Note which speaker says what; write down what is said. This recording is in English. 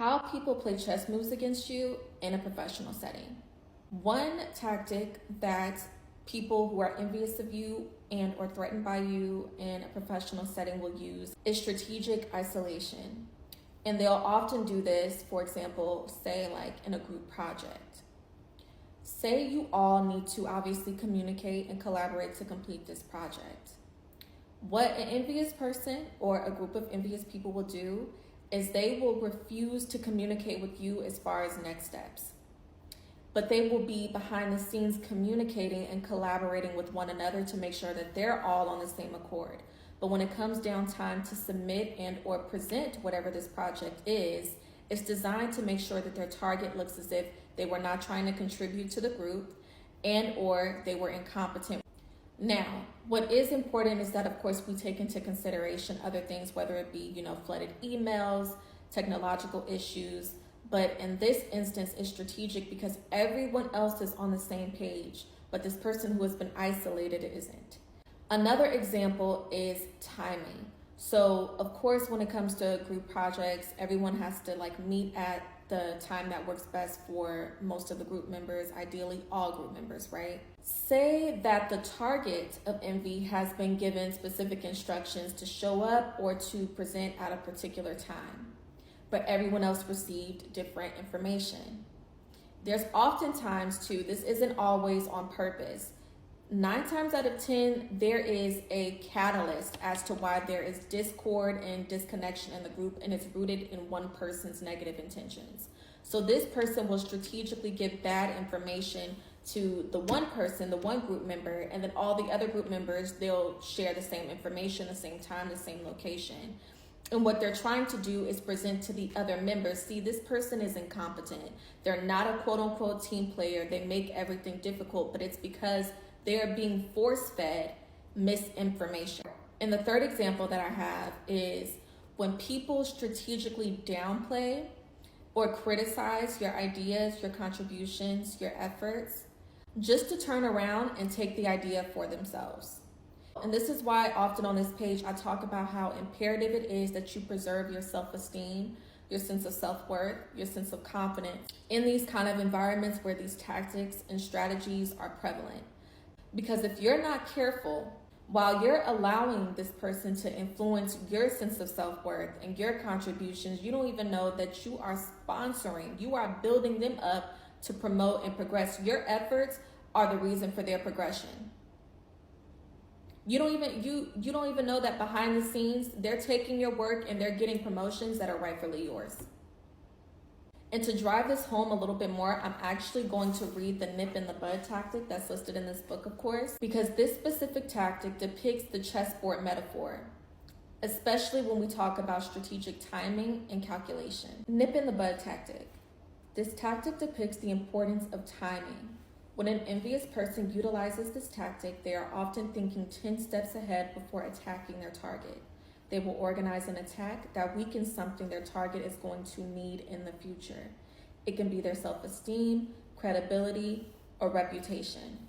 Speaker 1: How people play chess moves against you in a professional setting. One tactic that people who are envious of you and or threatened by you in a professional setting will use is strategic isolation. And they'll often do this, for example, say like in a group project. Say you all need to obviously communicate and collaborate to complete this project. What an envious person or a group of envious people will do is they will refuse to communicate with you as far as next steps. But they will be behind the scenes communicating and collaborating with one another to make sure that they're all on the same accord. But when it comes down time to submit and or present whatever this project is, it's designed to make sure that their target looks as if they were not trying to contribute to the group and or they were incompetent. Now, what is important is that, of course, we take into consideration other things, whether it be, flooded emails, technological issues, but in this instance, it's strategic because everyone else is on the same page, but this person who has been isolated isn't. Another example is timing. So, of course, when it comes to group projects, everyone has to meet at the time that works best for most of the group members, ideally all group members, right? Say that the target of Envy has been given specific instructions to show up or to present at a particular time, but everyone else received different information. There's oftentimes too, this isn't always on purpose. 9 times out of 10, there is a catalyst as to why there is discord and disconnection in the group, and it's rooted in one person's negative intentions. So this person will strategically give bad information to the one person, the one group member, and then all the other group members, they'll share the same information, the same time, the same location. And what they're trying to do is present to the other members, see, this person is incompetent. They're not a quote unquote team player. They make everything difficult, but it's because they're being force-fed misinformation. And the third example that I have is when people strategically downplay or criticize your ideas, your contributions, your efforts, just to turn around and take the idea for themselves. And this is why often on this page, I talk about how imperative it is that you preserve your self-esteem, your sense of self-worth, your sense of confidence in these kind of environments where these tactics and strategies are prevalent. Because if you're not careful, while you're allowing this person to influence your sense of self-worth and your contributions, you don't even know that you are sponsoring, you are building them up to promote and progress. Your efforts are the reason for their progression. You don't even know that behind the scenes, they're taking your work and they're getting promotions that are rightfully yours. And to drive this home a little bit more, I'm actually going to read the nip in the bud tactic that's listed in this book, of course, because this specific tactic depicts the chessboard metaphor, especially when we talk about strategic timing and calculation. Nip in the bud tactic. This tactic depicts the importance of timing. When an envious person utilizes this tactic, they are often thinking 10 steps ahead before attacking their target. They will organize an attack that weakens something their target is going to need in the future. It can be their self-esteem, credibility, or reputation.